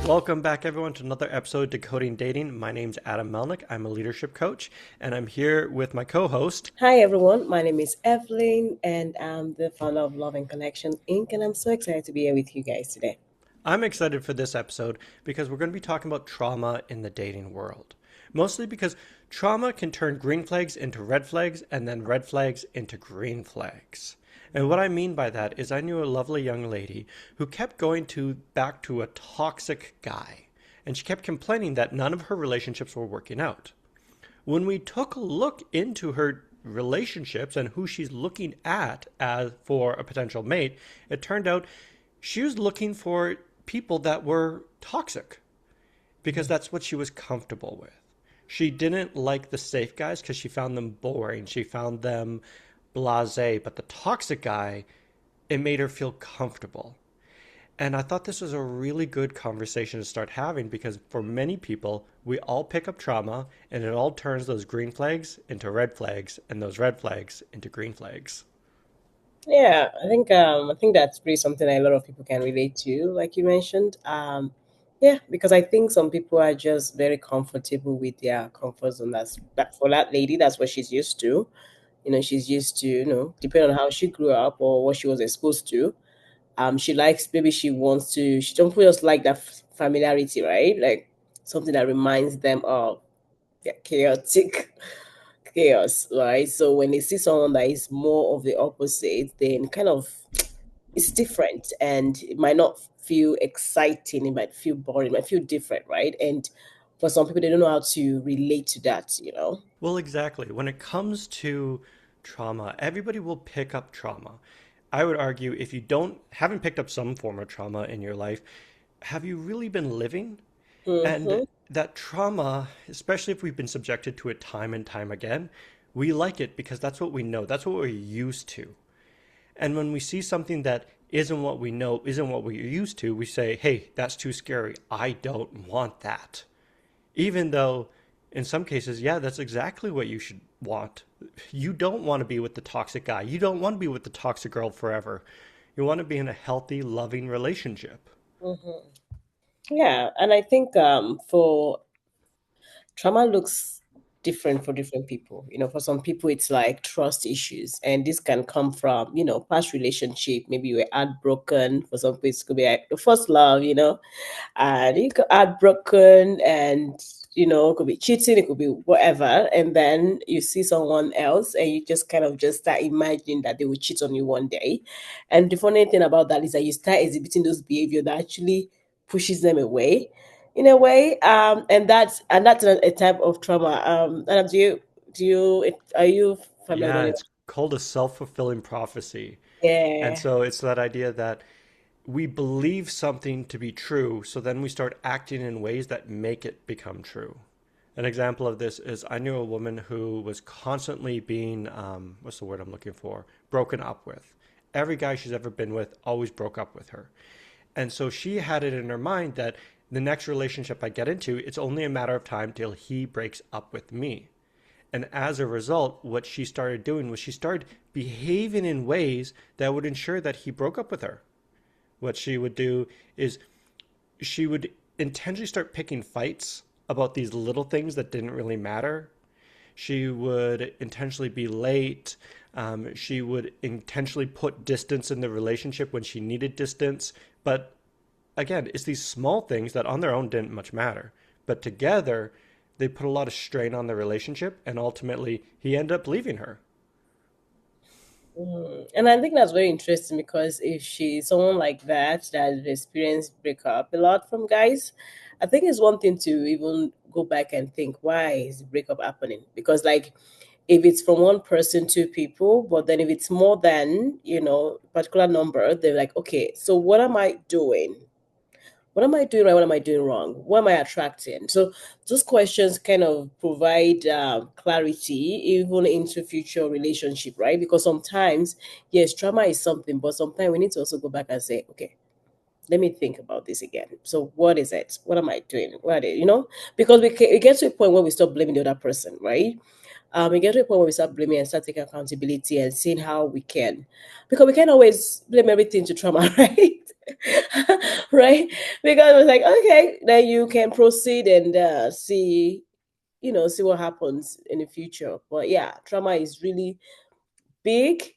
Welcome back, everyone, to another episode of Decoding Dating. My name's Adam Melnyk. I'm a leadership coach, and I'm here with my co-host. Hi everyone, my name is Evelyn and I'm the founder of Love and Connections Inc. And I'm so excited to be here with you guys today. I'm excited for this episode because we're going to be talking about trauma in the dating world. Mostly because trauma can turn green flags into red flags and then red flags into green flags. And what I mean by that is I knew a lovely young lady who kept going back to a toxic guy, and she kept complaining that none of her relationships were working out. When we took a look into her relationships and who she's looking at as for a potential mate, it turned out she was looking for people that were toxic because that's what she was comfortable with. She didn't like the safe guys because she found them boring. She found them blasé, but the toxic guy, it made her feel comfortable. And I thought this was a really good conversation to start having because for many people, we all pick up trauma and it all turns those green flags into red flags and those red flags into green flags. Yeah, I think that's pretty something that a lot of people can relate to, like you mentioned. Yeah, because I think some people are just very comfortable with their comfort zone. That for that lady, that's what she's used to. She's used to, depending on how she grew up or what she was exposed to. She likes maybe she don't just like that familiarity, right? Like something that reminds them of chaotic chaos, right? So when they see someone that is more of the opposite, then kind of it's different and it might not feel exciting, it might feel boring, it might feel different, right? And for some people, they don't know how to relate to that. Well, exactly. When it comes to trauma, everybody will pick up trauma. I would argue if you haven't picked up some form of trauma in your life, have you really been living? And Mm-hmm. that trauma, especially if we've been subjected to it time and time again, we like it because that's what we know. That's what we're used to. And when we see something that isn't what we know, isn't what we're used to, we say, hey, that's too scary. I don't want that. Even though, in some cases, yeah, that's exactly what you should want. You don't want to be with the toxic guy. You don't want to be with the toxic girl forever. You want to be in a healthy, loving relationship. Mm-hmm. Yeah, and I think for trauma looks different for different people. For some people, it's like trust issues, and this can come from past relationship. Maybe you were heartbroken. For some people, it could be like the first love, and you got heartbroken, and it could be cheating, it could be whatever, and then you see someone else, and you just kind of just start imagining that they will cheat on you one day. And the funny thing about that is that you start exhibiting those behavior that actually pushes them away in a way, and that's a type of trauma. And are you familiar Yeah, with it's called a self-fulfilling prophecy. And yeah. so it's that idea that we believe something to be true, so then we start acting in ways that make it become true. An example of this is I knew a woman who was constantly being, what's the word I'm looking for? Broken up with. Every guy she's ever been with always broke up with her. And so she had it in her mind that the next relationship I get into, it's only a matter of time till he breaks up with me. And as a result, what she started doing was she started behaving in ways that would ensure that he broke up with her. What she would do is she would intentionally start picking fights about these little things that didn't really matter. She would intentionally be late. She would intentionally put distance in the relationship when she needed distance. But again, it's these small things that on their own didn't much matter. But together, they put a lot of strain on the relationship, and ultimately, he ended up leaving her. And I think that's very interesting because if she's someone like that has experienced breakup a lot from guys, I think it's one thing to even go back and think why is the breakup happening? Because like if it's from one person, two people, but then if it's more than, particular number, they're like, okay, so what am I doing? What am I doing right? What am I doing wrong? What am I attracting? So those questions kind of provide clarity even into future relationship, right? Because sometimes, yes, trauma is something, but sometimes we need to also go back and say, okay, let me think about this again. So what is it? What am I doing? Because we get to a point where we stop blaming the other person, right? We get to a point where we start blaming and start taking accountability and seeing how we can, because we can't always blame everything to trauma, right? right? Because it was like, okay, then you can proceed and see, see what happens in the future. But yeah, trauma is really big,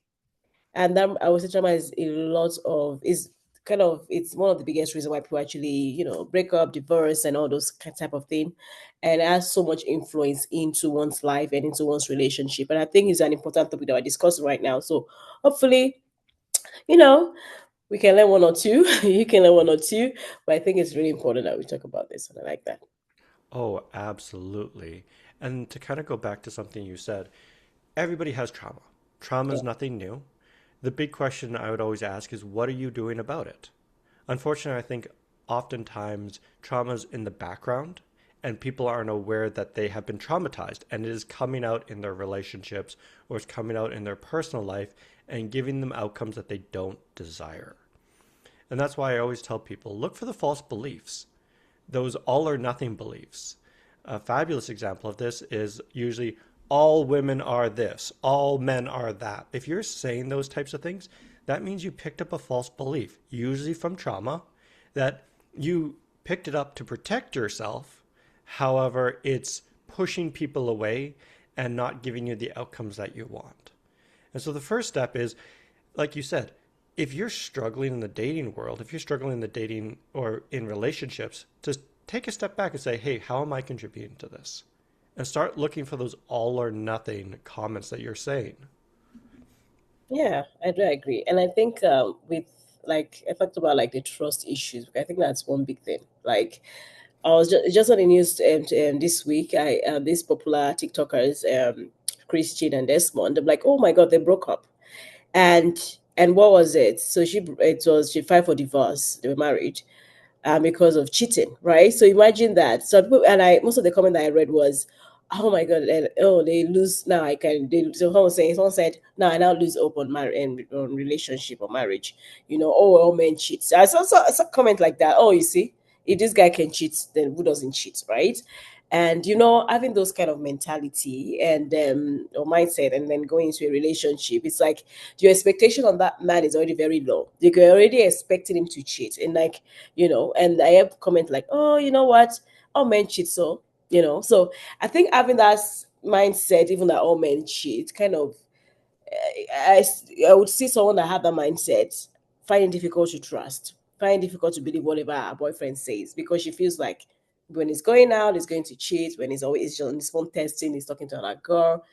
and that I would say trauma is a lot of is kind of it's one of the biggest reasons why people actually break up, divorce, and all those type of thing, and it has so much influence into one's life and into one's relationship. And I think it's an important topic that we're discussing right now. So hopefully, you know, we can learn one or two. You can learn one or two, but I think it's really important that we talk about this, and I like that. Oh, absolutely. And to kind of go back to something you said, everybody has trauma. Trauma Yeah. is nothing new. The big question I would always ask is, what are you doing about it? Unfortunately, I think oftentimes trauma is in the background and people aren't aware that they have been traumatized and it is coming out in their relationships or it's coming out in their personal life and giving them outcomes that they don't desire. And that's why I always tell people look for the false beliefs, those all or nothing beliefs. A fabulous example of this is usually all women are this, all men are that. If you're saying those types of things, that means you picked up a false belief, usually from trauma, that you picked it up to protect yourself. However, it's pushing people away and not giving you the outcomes that you want. And so the first step is, like you said, if you're struggling in the dating world, if you're struggling in the dating or in relationships, just take a step back and say, hey, how am I contributing to this? And start looking for those all or nothing comments that you're saying. Yeah, I do agree. And I think with like I talked about like the trust issues. I think that's one big thing. Like I was just on the news this week. I these popular TikTokers, Christian and Desmond. I'm like, oh my god, they broke up. And what was it? So she filed for divorce. They were married, because of cheating, right? So imagine that. So and I most of the comment that I read was, "Oh my god, oh they lose now. I can." So someone said, "Now I now lose hope on marriage and on relationship or marriage." Oh, all men cheat. So I saw comment like that. Oh, you see, if this guy can cheat, then who doesn't cheat, right? And having those kind of mentality and or mindset, and then going into a relationship, it's like your expectation on that man is already very low. You're already expecting him to cheat, and like and I have comment like, oh, you know what, all men cheat, so so I think having that mindset, even that all men cheat, kind of I, I would see someone that have that mindset find it difficult to trust, find it difficult to believe whatever her boyfriend says, because she feels like when he's going out, he's going to cheat. When he's always on his phone testing, he's talking to another girl.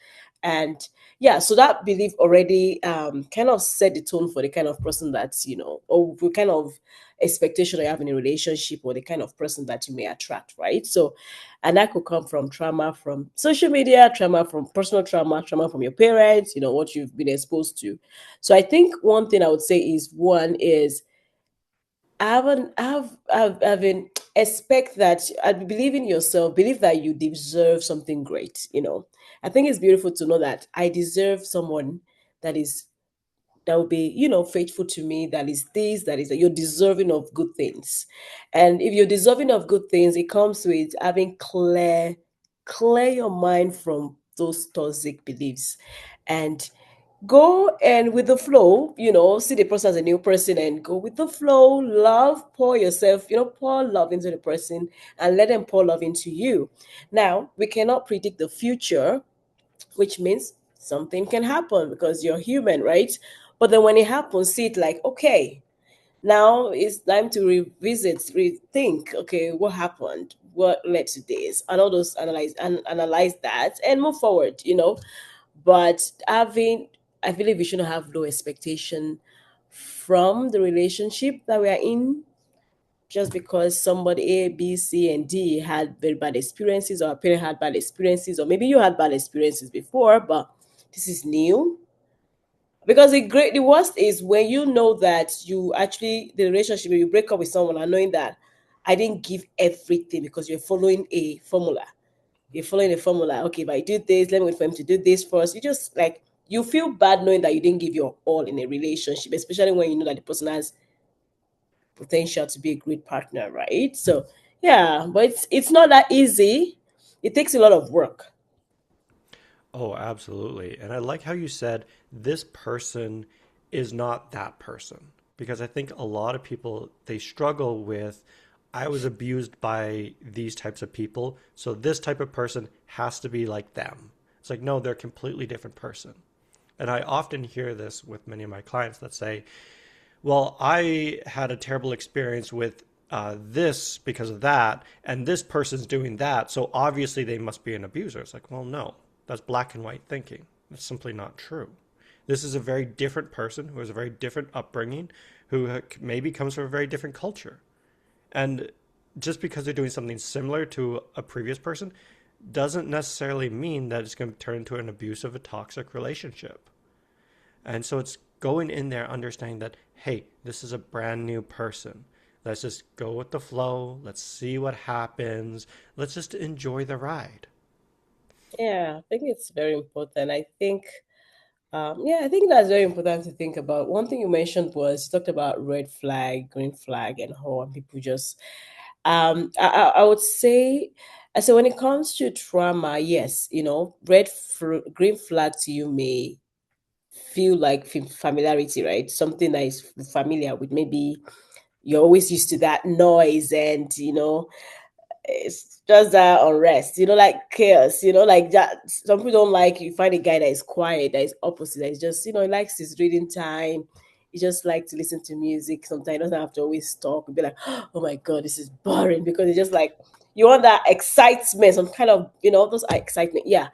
And yeah, so that belief already kind of set the tone for the kind of person that's, or the kind of expectation you have in a relationship, or the kind of person that you may attract, right? So, and that could come from trauma from social media, trauma from personal trauma, trauma from your parents, what you've been exposed to. So I think one thing I would say is one is having expect that believe in yourself, believe that you deserve something great. I think it's beautiful to know that I deserve someone that is that will be faithful to me, that is this, that is that. You're deserving of good things. And if you're deserving of good things, it comes with having clear your mind from those toxic beliefs, and go and with the flow, see the person as a new person and go with the flow. Love, pour yourself, pour love into the person, and let them pour love into you. Now we cannot predict the future, which means something can happen because you're human, right? But then when it happens, see it like, okay, now it's time to revisit, rethink, okay, what happened, what led to this, and all those analyze that and move forward. But I believe we shouldn't have low expectation from the relationship that we are in, just because somebody A, B, C, and D had very bad experiences, or a parent had bad experiences, or maybe you had bad experiences before, but this is new. Because the worst is when you know that you actually the relationship, when you break up with someone and knowing that I didn't give everything because you're following a formula. You're following a formula. Okay, if I do this, let me wait for him to do this first. You just like you feel bad knowing that you didn't give your all in a relationship, especially when you know that the person has potential to be a great partner, right? So yeah, but it's not that easy. It takes a lot of work. Oh, absolutely. And I like how you said this person is not that person because I think a lot of people, they struggle with, I was abused by these types of people, so this type of person has to be like them. It's like, no, they're a completely different person. And I often hear this with many of my clients that say, well, I had a terrible experience with this because of that, and this person's doing that, so obviously they must be an abuser. It's like, well, no, that's black and white thinking. That's simply not true. This is a very different person who has a very different upbringing, who maybe comes from a very different culture. And just because they're doing something similar to a previous person doesn't necessarily mean that it's going to turn into an abusive, a toxic relationship. And so it's going in there understanding that, hey, this is a brand new person. Let's just go with the flow. Let's see what happens. Let's just enjoy the ride. Yeah, I think it's very important. I think that's very important to think about. One thing you mentioned was you talked about red flag, green flag, and how people just. I would say, so when it comes to trauma, yes, green flag to you may feel like familiarity, right? Something that is familiar with, maybe you're always used to that noise, and it's just that unrest, like chaos, like that. Some people don't like, you find a guy that is quiet, that is opposite, that is just, he likes his reading time. He just like to listen to music. Sometimes he doesn't have to always talk. Be like, oh my god, this is boring, because it's just like you want that excitement, some kind of, those are excitement. Yeah.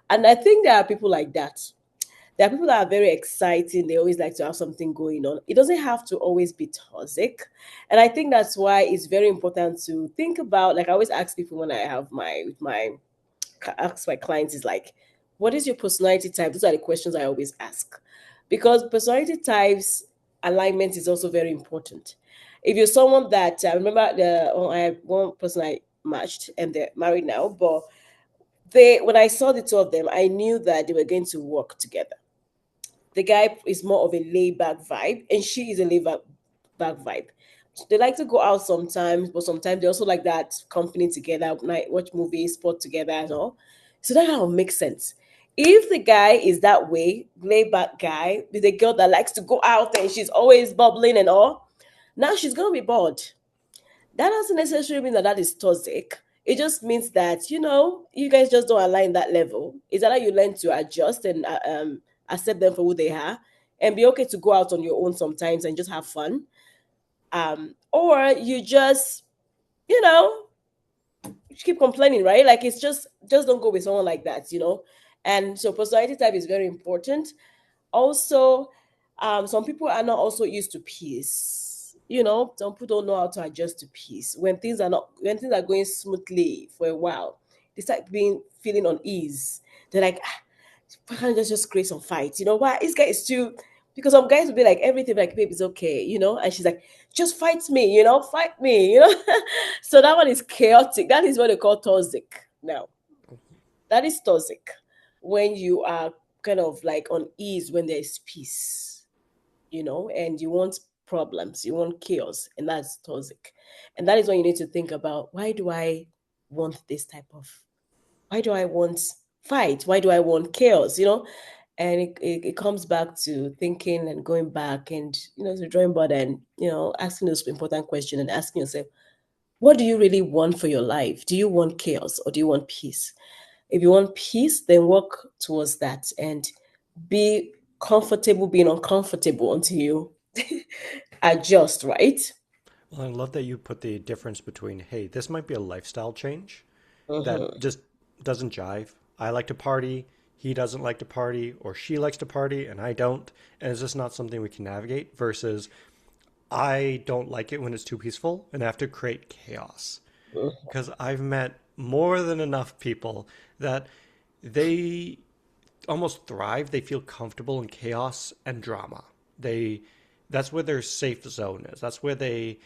And I think there are people like that. There are people that are very exciting. They always like to have something going on. It doesn't have to always be toxic. And I think that's why it's very important to think about, like I always ask people when I have ask my clients is like, what is your personality type? Those are the questions I always ask. Because personality types alignment is also very important. If you're someone that I remember I had one person I matched and they're married now, but they when I saw the two of them, I knew that they were going to work together. The guy is more of a laid back vibe, and she is a back vibe. So they like to go out sometimes, but sometimes they also like that company together, night watch movies, sport together, and all. So that kind of makes sense. If the guy is that way, laid back guy, with a girl that likes to go out and she's always bubbling and all, now she's gonna be bored. That doesn't necessarily mean that that is toxic. It just means that you guys just don't align that level. It's that you learn to adjust and accept them for who they are, and be okay to go out on your own sometimes and just have fun. Or you just you know you keep complaining, right? Like, it's just don't go with someone like that. And so personality type is very important. Also, some people are not also used to peace. Some people don't know how to adjust to peace when things are going smoothly for a while. They start being feeling unease. They're like, why can't I just create some fights? Why this guy is too. Because some guys will be like, everything, like, babe, is okay. And she's like, just fight me, fight me. So that one is chaotic. That is what they call toxic. Now, that is toxic when you are kind of like on ease, when there is peace, and you want problems, you want chaos, and that's toxic. And that is when you need to think about, why do I want fight? Why do I want chaos? And it comes back to thinking and going back and to the drawing board, and asking those important questions and asking yourself, what do you really want for your life? Do you want chaos or do you want peace? If you want peace, then work towards that and be comfortable being uncomfortable until you adjust, right? Well, I love that you put the difference between, hey, this might be a lifestyle change that Mm-hmm. just doesn't jive. I like to party, he doesn't like to party, or she likes to party and I don't. And it's just not something we can navigate versus I don't like it when it's too peaceful and I have to create chaos. Because I've met more than enough people that they almost thrive. They feel comfortable in chaos and drama. They That's where their safe zone is. That's where they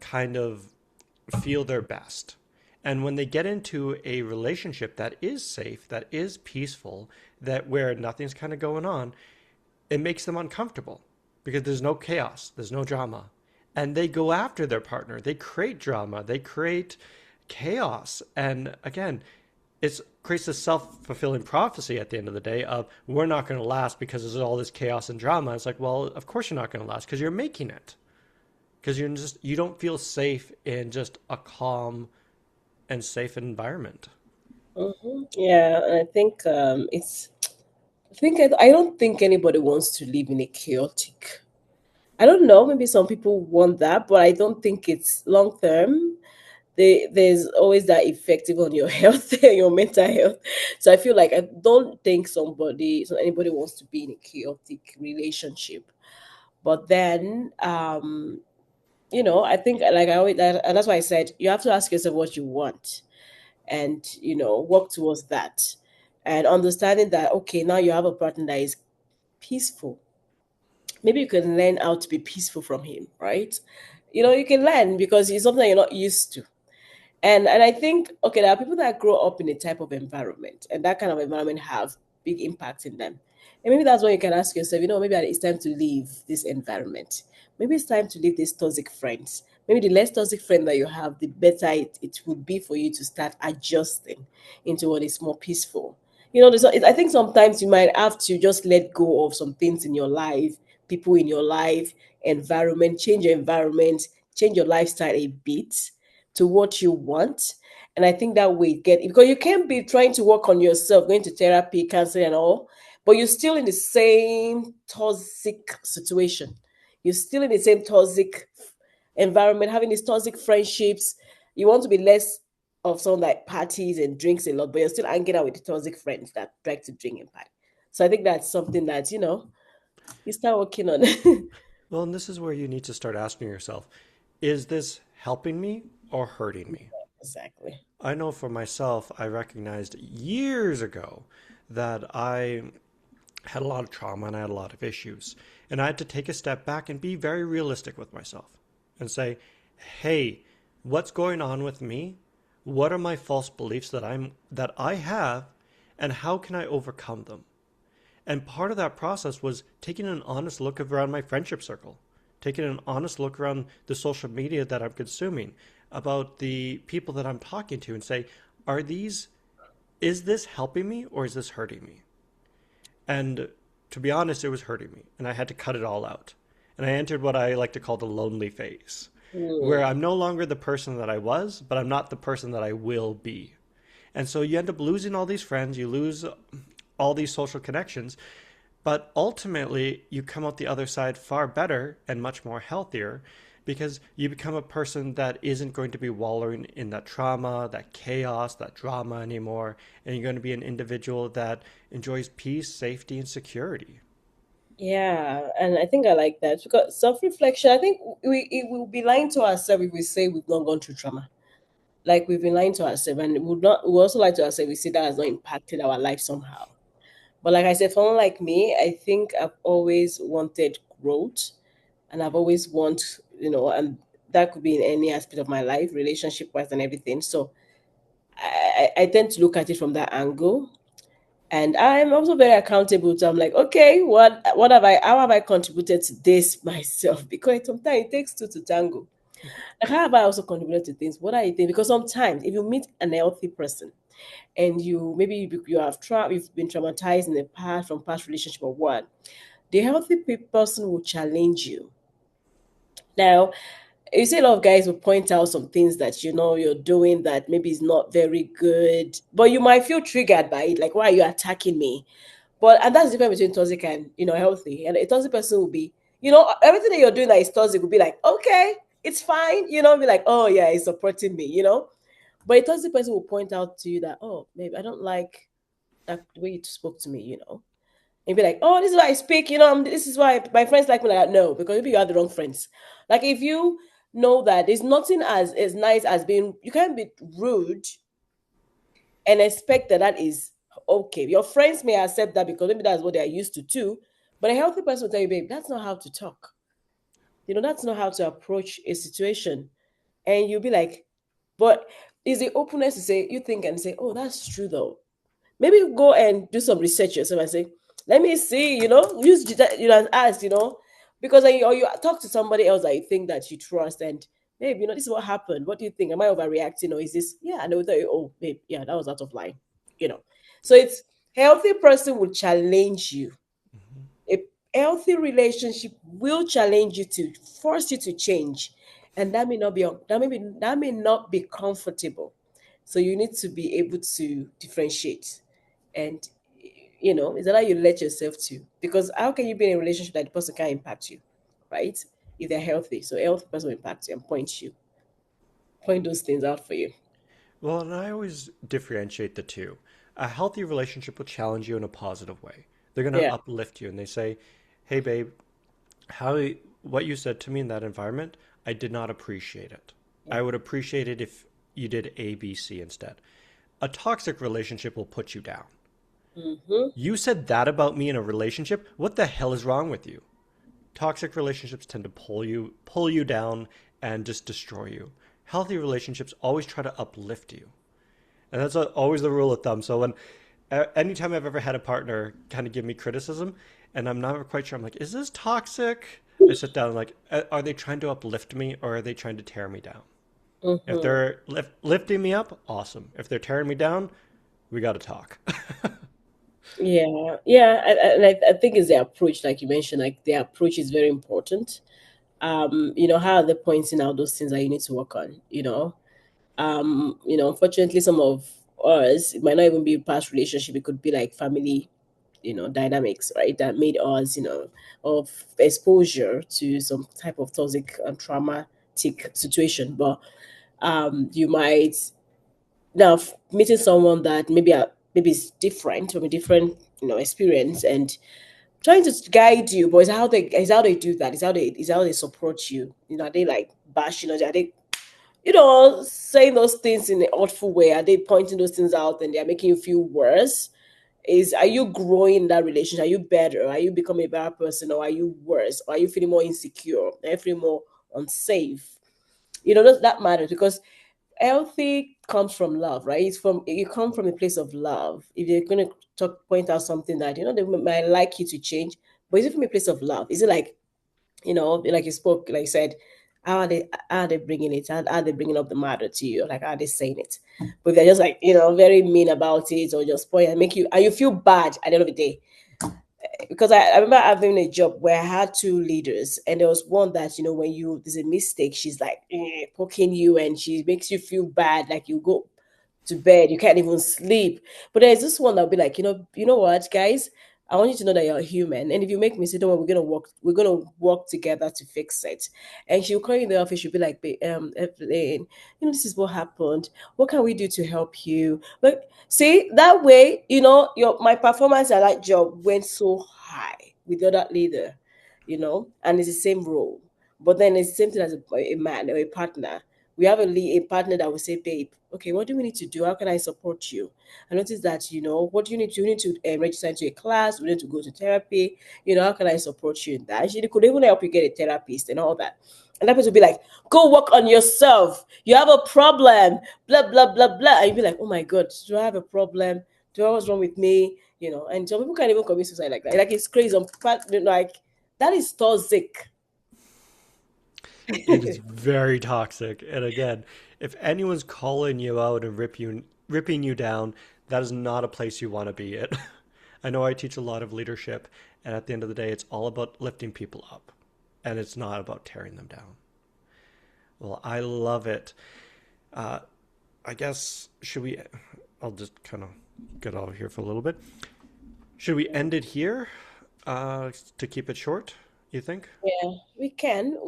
kind of feel their best. And when they get into a relationship that is safe, that is peaceful, that where nothing's kind of going on, it makes them uncomfortable because there's no chaos, there's no drama. And they go after their partner. They create drama, they create chaos. And again, it creates this self-fulfilling prophecy at the end of the day of we're not going to last because there's all this chaos and drama. It's like, well, of course you're not going to last because you're making it. Because you don't feel safe in just a calm and safe environment. Yeah, and I think I don't think anybody wants to live in a chaotic. I don't know, maybe some people want that, but I don't think it's long term. There's always that effective on your health and your mental health. So I feel like I don't think anybody wants to be in a chaotic relationship. But then I think like and that's why I said you have to ask yourself what you want and work towards that. And understanding that okay, now you have a partner that is peaceful. Maybe you can learn how to be peaceful from him, right? You can learn because it's something that you're not used to. And I think okay, there are people that grow up in a type of environment, and that kind of environment have big impact in them. And maybe that's when you can ask yourself, maybe it's time to leave this environment. Maybe it's time to leave these toxic friends. Maybe the less toxic friend that you have, the better it would be for you to start adjusting into what is more peaceful. I think sometimes you might have to just let go of some things in your life, people in your life, environment, change your environment, change your lifestyle a bit to what you want. And I think that way get because you can't be trying to work on yourself, going to therapy, counseling, and all, but you're still in the same toxic situation. You're still in the same toxic environment, having these toxic friendships. You want to be less of someone that parties and drinks a lot, but you're still hanging out with the toxic friends that like to drink and party. So I think that's something that, you start working on. Well, and this is where you need to start asking yourself, is this helping me or hurting me? Exactly. I know for myself, I recognized years ago that I had a lot of trauma and I had a lot of issues. And I had to take a step back and be very realistic with myself and say, hey, what's going on with me? What are my false beliefs that I have and how can I overcome them? And part of that process was taking an honest look around my friendship circle, taking an honest look around the social media that I'm consuming, about the people that I'm talking to, and say, are these, is this helping me or is this hurting me? And to be honest, it was hurting me. And I had to cut it all out. And I entered what I like to call the lonely phase, where Hmm. I'm no longer the person that I was, but I'm not the person that I will be. And so you end up losing all these friends, you lose all these social connections, but ultimately you come out the other side far better and much more healthier because you become a person that isn't going to be wallowing in that trauma, that chaos, that drama anymore. And you're going to be an individual that enjoys peace, safety, and security. Yeah, and I think I like that because self-reflection. I think we will be lying to ourselves if we say we've not gone through trauma. Like we've been lying to ourselves, and we would not. We also lie to ourselves. We say that has not impacted our life somehow. But like I said, for someone like me, I think I've always wanted growth, and I've always and that could be in any aspect of my life, relationship wise, and everything. So I tend to look at it from that angle. And I'm also very accountable to I'm like, okay, what have I how have I contributed to this myself? Because sometimes it takes two to tango. Like how have I also contributed to things? What are you thinking? Because sometimes if you meet an healthy person and you've been traumatized in the past from past relationship or what, the healthy person will challenge you. Now, you see a lot of guys will point out some things that you're doing that maybe is not very good, but you might feel triggered by it. Like, why are you attacking me? And that's the difference between toxic and healthy. And a toxic person will be, everything that you're doing that is toxic will be like, okay, it's fine, be like, oh yeah, it's supporting me. But a toxic person will point out to you that, oh, maybe I don't like that the way you spoke to me. And be like, oh, this is why I speak, this is why my friends like me like that. No, because maybe you are the wrong friends. Like if you know that there's nothing as nice as being, you can't be rude and expect that is okay. Your friends may accept that because maybe that's what they are used to too. But a healthy person will tell you, babe, that's not how to talk. That's not how to approach a situation. And you'll be like, but is the openness to say, you think and say, oh, that's true though. Maybe go and do some research yourself and say, let me see, use and ask. Because or you talk to somebody else that you think that you trust and babe, this is what happened. What do you think? Am I overreacting or is this? Yeah, and they will tell you, oh, babe, yeah, that was out of line. you know. So it's healthy person will challenge you. Mhm. A healthy relationship will challenge you to force you to change, and that may not be comfortable. So you need to be able to differentiate, and is that how you let yourself to? Because how can you be in a relationship that the person can't impact you, right? If they're healthy, so a healthy person will impact you and point those things out for you. Well, and I always differentiate the two. A healthy relationship will challenge you in a positive way. They're going to Yeah. uplift you and they say, "Hey babe, how what you said to me in that environment, I did not appreciate it. I would appreciate it if you did A, B, C instead." A toxic relationship will put you down. Mm-hmm. You said that about me in a relationship? What the hell is wrong with you? Toxic relationships tend to pull you down and just destroy you. Healthy relationships always try to uplift you. And that's always the rule of thumb. So when anytime I've ever had a partner kind of give me criticism and I'm not quite sure, I'm like, is this toxic? I sit down and like, are they trying to uplift me or are they trying to tear me down? If Mm-hmm. they're lifting me up, awesome. If they're tearing me down, we got to talk. Yeah, yeah, and I think it's the approach, like you mentioned, like the approach is very important. How are they pointing out those things that you need to work on? Unfortunately, some of us, it might not even be past relationship, it could be like family, dynamics, right? That made us, of exposure to some type of toxic and traumatic situation. But you might now meeting someone that maybe is different from a different experience and trying to guide you, but it's how they do that. It's how they support you. Are they like bashing, or are they saying those things in an awful way? Are they pointing those things out and they're making you feel worse? Are you growing in that relationship? Are you better? Are you becoming a better person, or are you worse? Or are you feeling more insecure? Are you feeling more unsafe? That matters, because healthy comes from love, right? You come from a place of love. If you're going to point out something that they might like you to change, but is it from a place of love? Is it like, like you spoke, like you said, how are they bringing it? How are they bringing up the matter to you? Like, how are they saying it? But if they're just like, very mean about it, or just point and make you, and you feel bad at the end of the day. Because I remember having a job where I had two leaders, and there was one that, when there's a mistake, she's like poking you, and she makes you feel bad, like you go to bed, you can't even sleep. But there's this one that'll be like, what, guys, I want you to know that you're human, and if you make mistakes, don't worry, we're gonna work together to fix it. And she'll call you in the office, she'll be like, Evelyn, this is what happened. What can we do to help you? But see, that way, your my performance at that job went so high with the other leader, and it's the same role. But then it's the same thing as a man or a partner. We have a partner that will say, babe, okay, what do we need to do? How can I support you? I noticed that, what do you need to? You need to register into a class. We need to go to therapy. How can I support you in that? And she could even help you get a therapist and all that. And that person will be like, go work on yourself. You have a problem, blah, blah, blah, blah. And you'll be like, oh my God, do I have a problem? Do I what's wrong with me? And some people can't even commit suicide like that. Like, it's crazy. Like, that is toxic. It is very toxic. And again, if anyone's calling you out and ripping you down, that is not a place you want to be at. I know I teach a lot of leadership, and at the end of the day, it's all about lifting people up, and it's not about tearing them down. Well, I love it. Uh, I guess should we? I'll just kind of get out of here for a little bit. Should we end it here to keep it short? You think? Yeah, or we can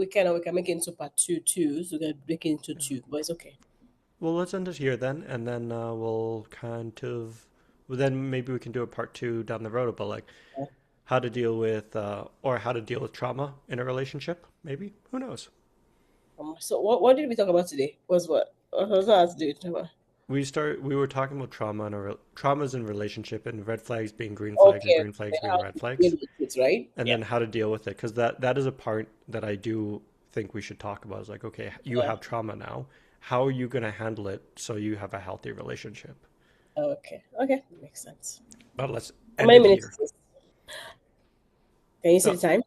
make it into part two too. So we can break it into two, but it's okay. Well, let's end it here then, and then we'll kind of, well, then maybe we can do a part two down the road about like how to deal with, or how to deal with trauma in a relationship. Maybe, who knows? So what did we talk about today? Was what? Was that to do with trauma? We were talking about trauma and traumas in relationship and red flags being green flags and Okay, green flags then being how red to deal flags, with it, right? and Yeah, then how to deal with it because that is a part that I do think we should talk about. Is like, okay, you yeah. have trauma now. How are you going to handle it so you have a healthy relationship? Okay, okay, makes sense. But let's How end many it minutes here. is this? Can you see Oh, the time?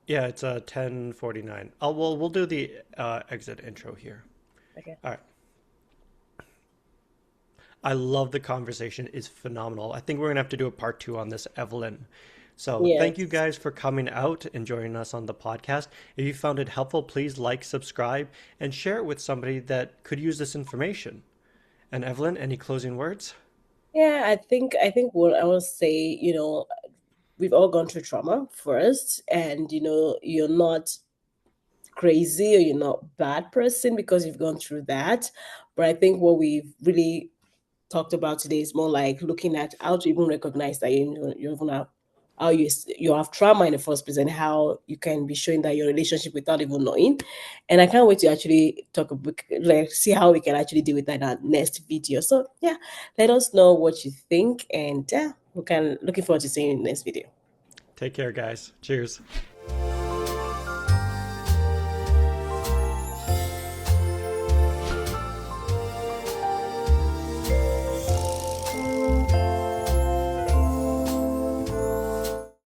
yeah, it's 10:49. Oh, well, we'll do the exit intro here. Okay. All right. I love the conversation. It's phenomenal. I think we're gonna have to do a part two on this, Evelyn. So thank you Yes. guys for coming out and joining us on the podcast. If you found it helpful, please like, subscribe, and share it with somebody that could use this information. And Evelyn, any closing words? Yeah, I think what I will say, we've all gone through trauma first, and you're not crazy or you're not bad person because you've gone through that. But I think what we've really talked about today is more like looking at how to even recognize that you even have how you have trauma in the first place and how you can be showing that your relationship without even knowing. And I can't wait to actually talk about like see how we can actually deal with that in our next video. So yeah, let us know what you think, and yeah, we can looking forward to seeing you in the next video. Take care, guys. Cheers.